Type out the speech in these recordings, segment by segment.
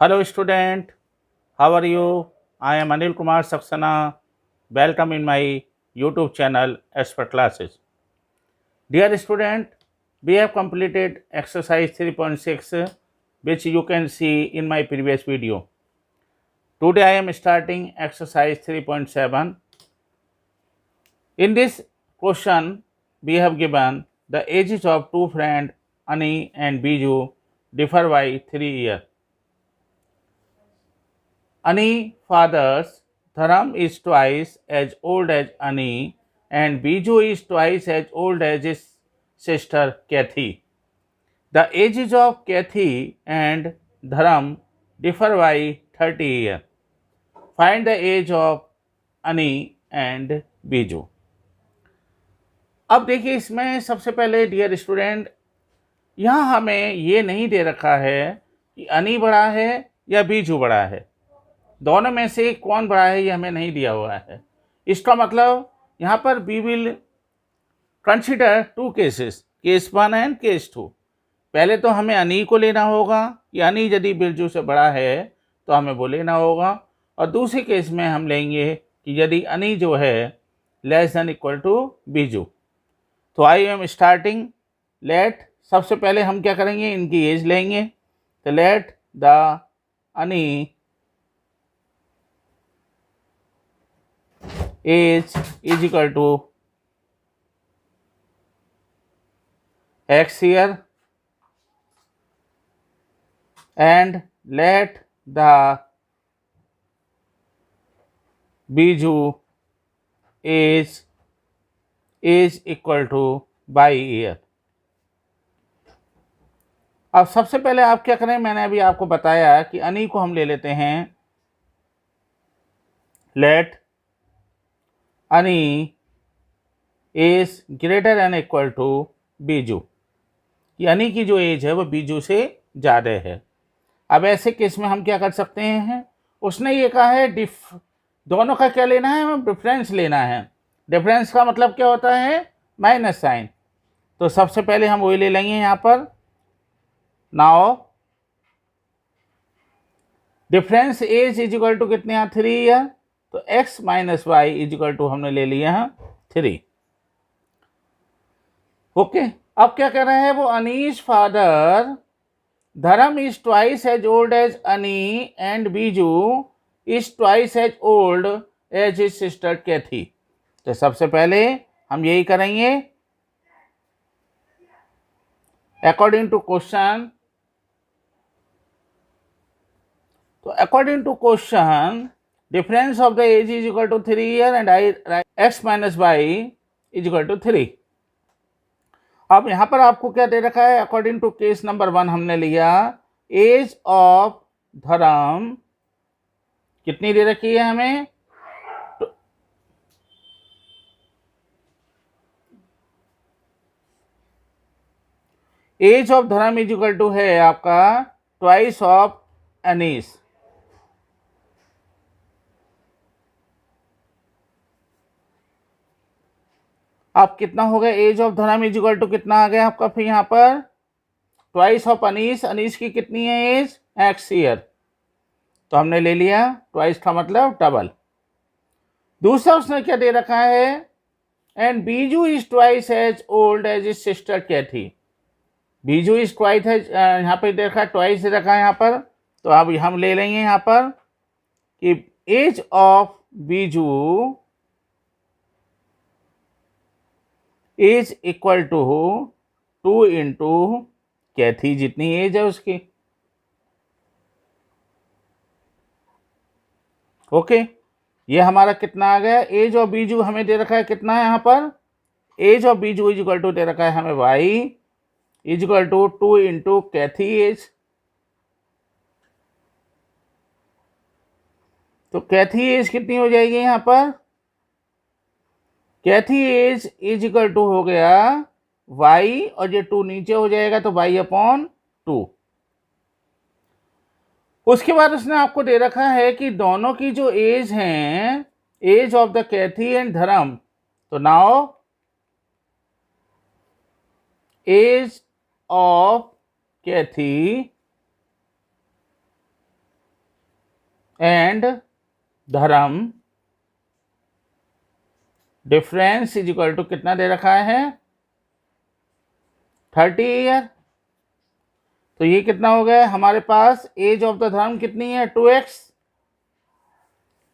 Hello student, how are you? I am Anil Kumar Saxena. Welcome in my YouTube channel Expert Classes. Dear student, we have completed exercise 3.6 which you can see in my previous video. Today I am starting exercise 3.7. In this question we have given the ages of two friends Ani and Biju differ by 3 years. Ani father's Dharam is twice as old as Ani and Biju is twice as old as his sister Kathy. The ages of Kathy and Dharam differ by 30 years. Find the age of Ani and Biju. अब देखिए इसमें सबसे पहले dear student यहाँ हमें ये नहीं दे रखा है कि अनी बड़ा है या बीजू बड़ा है, दोनों में से कौन बड़ा है ये हमें नहीं दिया हुआ है। इसका मतलब यहाँ पर we will consider two cases, case 1 and case 2। पहले तो हमें अनी को लेना होगा कि अनी यदि बिरजू से बड़ा है तो हमें वो लेना होगा, और दूसरे केस में हम लेंगे कि यदि अनी जो है less than equal to Biju. तो आई एम स्टार्टिंग लेट, सबसे पहले हम क्या करेंगे, इनकी एज लेंगे। तो let the Annie age is equal to x year and let the Biju age is equal to by year। अब सबसे पहले आप क्या करें, मैंने अभी आपको बताया कि अनी को हम ले लेते हैं let Annie is greater and equal to Biju, यानी कि जो एज है वो बीजू से ज़्यादा है। अब ऐसे केस में हम क्या कर सकते हैं, उसने ये कहा है दोनों का क्या लेना है, हमें डिफरेंस लेना है। डिफरेंस का मतलब क्या होता है, माइनस साइन। तो सबसे पहले हम वही ले लेंगे यहाँ पर। Now difference age is equal to कितने यहाँ 3 ईयर, तो x minus y is equal to हमने ले लिया है 3। ओके, अब क्या कर रहे हैं वो, Ani's father Dharam is twice as old as Ani and Biju is twice as old as his sister Kathy. तो सबसे पहले हम यही करेंगे अकॉर्डिंग टू क्वेश्चन। तो according to question difference of the age is equal to 3 year and I x minus y is equal to 3। अब यहाँ पर आपको क्या दे रखा है, अकॉर्डिंग टू केस नंबर 1 हमने लिया एज ऑफ धर्म कितनी दे रखी है हमें, एज ऑफ धर्म इज इक्वल टू है आपका ट्वाइस ऑफ अनीस। अब कितना हो गया, एज ऑफ धर्म इज इक्वल टू कितना आ गया आपका, फिर यहाँ पर ट्वाइस ऑफ अनीस, अनीस की कितनी है एज, एक्स ईयर। तो हमने ले लिया, ट्वाइस का मतलब डबल। दूसरा उसने क्या दे रखा है, and Biju is twice as old as his sister Kathy. Biju is twice है, यहाँ पे दे रखा है ट्वाइस दे रखा है यहाँ पर। तो अब हम ले लेंगे यहाँ पर कि age of Biju is equal to 2 into Kathy, जितनी एज है उसकी। ओके, ये हमारा कितना आ गया, एज ऑफ बीजू हमें दे रखा है कितना है यहाँ पर, age of Biju is equal to दे रखा है हमें y is equal to 2 into Kathy age. तो कैथी एज कितनी हो जाएगी यहाँ पर, Kathy age is equal to हो गया y, और ये 2 नीचे हो जाएगा तो y अपॉन 2। उसके बाद उसने आपको दे रखा है कि दोनों की जो एज हैं, age of the Kathy and Dharm. तो now age of Kathy and Dharm difference is equal to कितना दे रखा है 30 ईयर। तो ये कितना हो गया हमारे पास, एज ऑफ द धर्म कितनी है 2x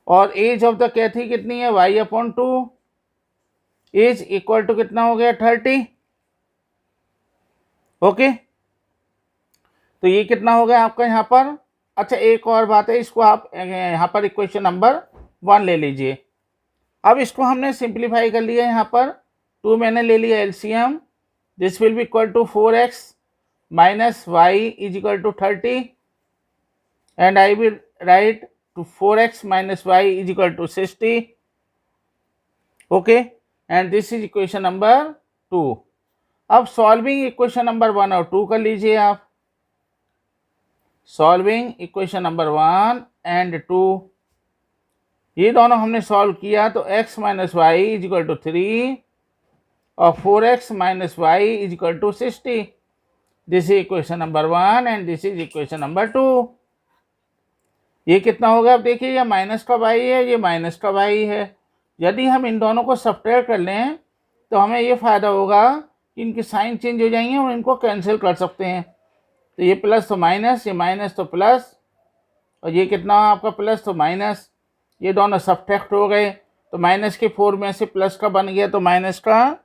और एज ऑफ द कैथी कितनी है y/2, एज इक्वल टू कितना हो गया 30। ओके, तो ये कितना हो गया आपका यहाँ पर। अच्छा एक और बात है, इसको आप यहाँ पर इक्वेशन नंबर 1 ले लीजिए। अब इसको हमने सिंप्लीफाई कर लिया यहाँ पर, 2 मैंने ले लिया LCM, this will be equal to 4x minus y is equal to 30 and I will write to 4x minus y is equal to 60। Okay, and this is equation number 2। अब सॉल्विंग इक्वेशन नंबर 1 और 2 कर लीजिए आप। Solving equation number 1 and 2, ये दोनों हमने solve किया तो x minus y is equal to 3 और 4x minus y is equal to 60। This is equation number 1 and this is equation number 2। ये कितना होगा, अब देखिए ये माइनस का वाई है, ये माइनस का वाई है। यदि हम इन दोनों को सब्ट्रैक्ट कर लें तो हमें ये फ़ायदा होगा कि इनकी साइन चेंज हो जाएंगे और इनको कैंसिल कर सकते हैं। तो ये प्लस तो माइनस, ये माइनस तो प्लस, और ये कितना आपका प्लस तो माइनस, ये दोनों सब्ट्रैक्ट हो गए। तो माइनस के 4 में से प्लस का बन गया, तो माइनस का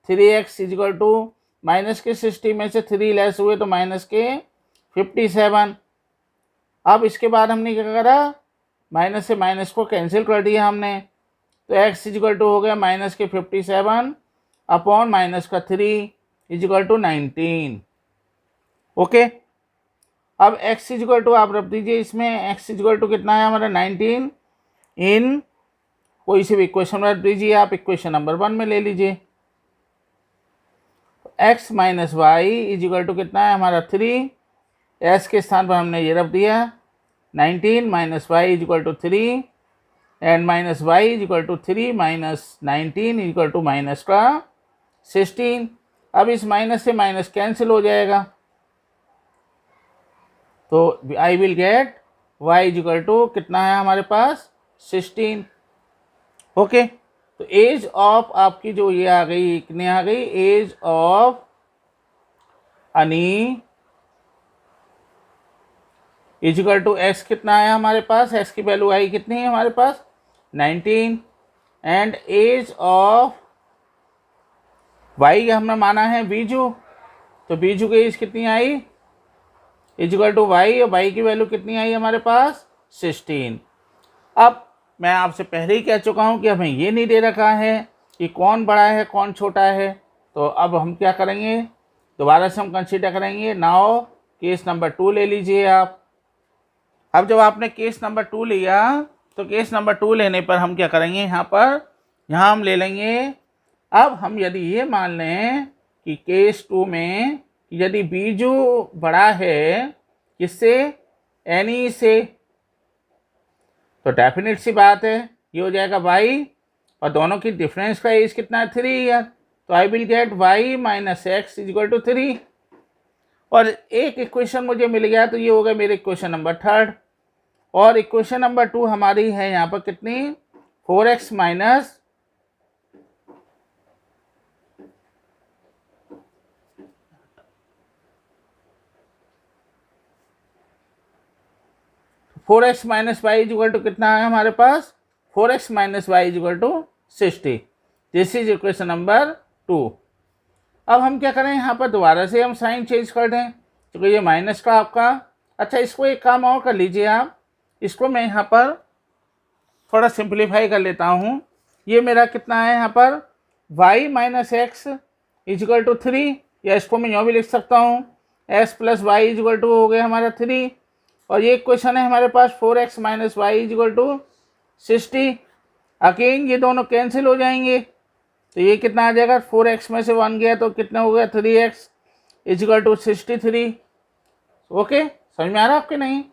3x is equal to minus के 60 में से 3 लेस हुए तो माइनस के 57। अब इसके बाद हमने क्या करा, माइनस से माइनस को कैंसिल कर दिया हमने, तो x इज इक्वल टू हो गया माइनस के 57 अपॉन माइनस का 3 इज इक्वल टू 19। ओके, अब x इज इक्वल टू आप रख दीजिए इसमें, x इज इक्वल टू कितना है हमारा 19 इन कोई से भी इक्वेशन रख दीजिए आप, इक्वेशन नंबर 1 में ले लीजिए। x minus y is equal to कितना है हमारा 3, s के स्थान पर हमने ये रख दिया 19 minus y is equal to 3 and minus y is equal to 3 minus 19 is equal to minus का 16। अब इस माइनस से माइनस कैंसिल हो जाएगा, तो I will get y is equal to कितना है हमारे पास 16। ओके, तो एज ऑफ आपकी जो ये आ गई, कितनी आ गई, age of Annie is equal to x कितना है हमारे पास, एक्स की वैल्यू आई कितनी है हमारे पास 19 एंड एज ऑफ वाई हमने माना है बीजू, तो बीजू की एज कितनी I is equal to Y, और वाई की वैल्यू कितनी आई हमारे पास 16। अब मैं आपसे पहले ही कह चुका हूं कि हमें ये नहीं दे रखा है कि कौन बड़ा है कौन छोटा है, तो अब हम क्या करेंगे, दोबारा से हम कंसीडर करेंगे। नाउ केस नंबर 2 ले लीजिए आप। अब जब आपने केस नंबर 2 लिया तो केस नंबर 2 लेने पर हम क्या करेंगे, यहाँ हम ले लेंगे। अब हम यदि ये मान लें कि केस 2 में यदि बीजू बड़ा है किससे, एनी से, तो डेफिनेट सी बात है ये हो जाएगा y, और दोनों की डिफरेंस का एज कितना है 3 ईयर, तो I will get y minus x is equal to 3। और एक इक्वेशन मुझे मिल गया, तो ये हो गया मेरे इक्वेशन नंबर 3। और इक्वेशन नंबर 2 हमारी है यहाँ पर कितनी 4x minus 4x minus y is equal to कितना है हमारे पास 4x minus y is equal to 60। This is equation number 2। अब हम क्या करें, यहाँ पर दोबारा से हम साइन चेंज कर दें, क्योंकि ये माइनस का आपका, अच्छा इसको एक काम और कर लीजिए आप, इसको मैं यहाँ पर थोड़ा सिंप्लीफाई कर लेता हूँ। ये मेरा कितना है यहाँ पर y minus x is equal to 3, या इसको मैं यूँ भी लिख सकता हूँ s plus y is equal to हो गया हमारा 3, और ये क्वेश्चन है हमारे पास 4x minus y is equal to 60। Again ये दोनों कैंसिल हो जाएंगे, तो ये कितना आ जाएगा 4x में से 1 गया तो कितना हो गया 3x is equal to 63। Okay, समझ में आ रहा है आपके नहीं।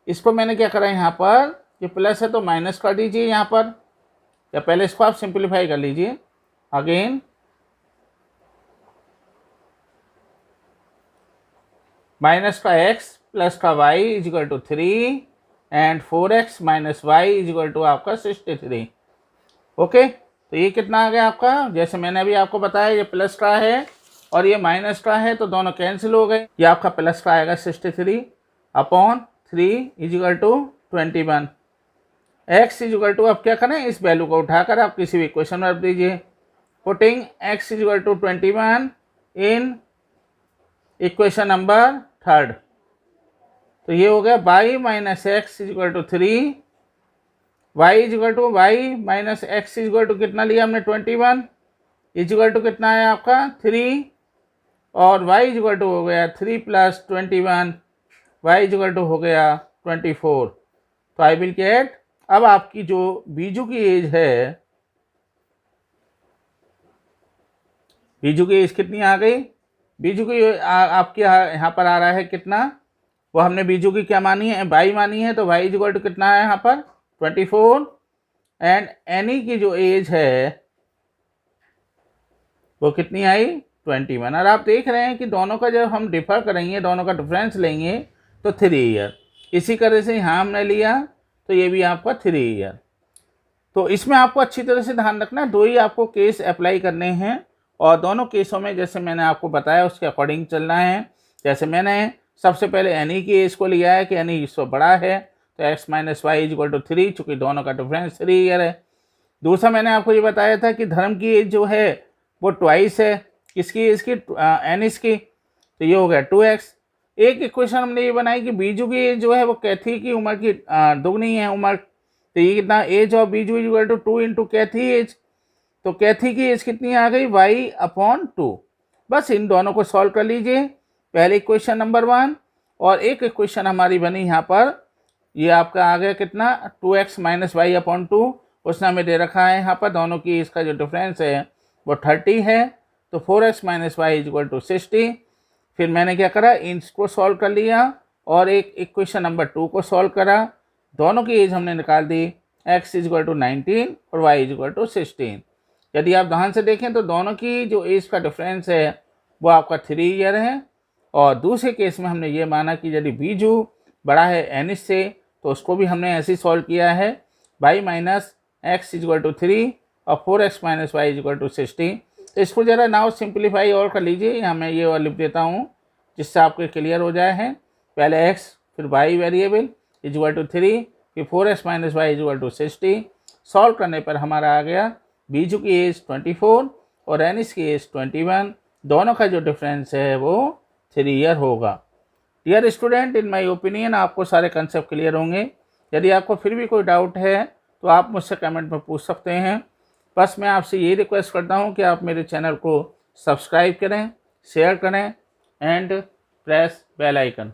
इसको मैंने क्या करा यहाँ पर, ये प्लस है तो माइनस कर दीजिए यहाँ पर, या पहले इसको आप सिंप्लीफाई कर लीजिए। अगेन माइनस का x प्लस का y is equal to 3 and 4x minus y is equal to आपका 63। ओके, तो ये कितना आ गया आपका, जैसे मैंने अभी आपको बताया ये प्लस का है और ये माइनस का है तो दोनों कैंसिल हो गए। ये आपका प्लस का आएगा 63 upon 3 is equal to 21। x is equal to, अब क्या करें, इस वैल्यू को उठाकर आप किसी भी इक्वेशन में रख दीजिए। Putting x is equal to 21 in equation number 3, तो ये हो गया y minus x is equal to 3, y is equal to y minus x is equal to कितना लिया हमने 21 इज इक्वल टू कितना है आपका 3, और y इज इक्वल टू हो गया 3 plus 21, y is equal to हो गया 24। तो आई विल गेट, अब आपकी जो बीजू की एज है, बीजू की एज कितनी आ गई, बीजू की आपके यहाँ पर आ रहा है कितना, वो हमने बीजू की क्या मानी है, बाई मानी है, तो वाई इज इक्वल टू कितना है यहाँ पर 24, एंड एनी की जो एज है वो कितनी आई 21। और आप देख रहे हैं कि दोनों का जब हम डिफर करेंगे, दोनों का डिफरेंस लेंगे तो 3 ईयर, इसी तरह से यहाँ हमने लिया तो ये भी आपका 3 ईयर। तो इसमें आपको अच्छी तरह से ध्यान रखना है, 2 ही आपको केस अप्लाई करने हैं और दोनों केसों में जैसे मैंने आपको बताया उसके अकॉर्डिंग चलना है। जैसे मैंने सबसे पहले एनी की एज को लिया है कि एनी इससे बड़ा है तो x minus y is equal to 3, चूँकि दोनों का डिफरेंस 3 ईयर है। दूसरा मैंने आपको ये बताया था कि धर्म की एज जो है वो ट्वाइस है, किसकी एज की, एनिस की, तो ये हो गया 2x। एक इक्वेशन हमने ये बनाई कि बीजू की एज जो है वो कैथी की उम्र की दुगनी है उम्र, तो ये कितना age of Biju is equal to 2 into Kathy age, तो कैथी की एज कितनी आ गई y अपॉन 2। बस इन दोनों को सॉल्व कर लीजिए, पहले इक्वेशन नंबर 1 और एक इक्वेशन हमारी बनी यहाँ पर, ये आपका आ गया कितना 2x माइनस वाई अपॉन 2, उसने हमें दे रखा है यहाँ पर दोनों की इसका जो डिफरेंस है वो 30 है, तो 4x minus y is equal to 60। फिर मैंने क्या करा, इसको सॉल्व कर लिया और एक इक्वेशन नंबर 2 को सॉल्व करा, दोनों की एज हमने निकाल दी, x इज इक्वल टू 19 और y इज इक्वल टू 16। यदि आप ध्यान से देखें तो दोनों की जो एज का डिफरेंस है वो आपका 3 ईयर है, और दूसरे केस में हमने ये माना कि यदि बीजू बड़ा है एनिस से तो उसको भी हमने ऐसे ही सॉल्व किया है, y minus x is equal to 3 और 4x minus y is equal to 60। तो इसको ज़रा नाउ सिंप्लीफाई और कर लीजिए, यहाँ मैं ये और लिख देता हूँ जिससे आपको क्लियर हो जाए है, पहले x फिर y variable is equal to 3 फिर 4x minus y is equal to 60। Solve करने पर हमारा आ गया बीजू की एज 24 और एनिस की एज 21, दोनों का जो डिफरेंस है वो 3 ईयर होगा। Dear student, in my opinion आपको सारे कंसेप्ट क्लियर होंगे। यदि आपको फिर भी कोई डाउट है तो आप मुझसे कमेंट में पूछ सकते हैं। बस मैं आपसे ये रिक्वेस्ट करता हूँ कि आप मेरे चैनल को सब्सक्राइब करें, शेयर करें एंड प्रेस बेल आइकन।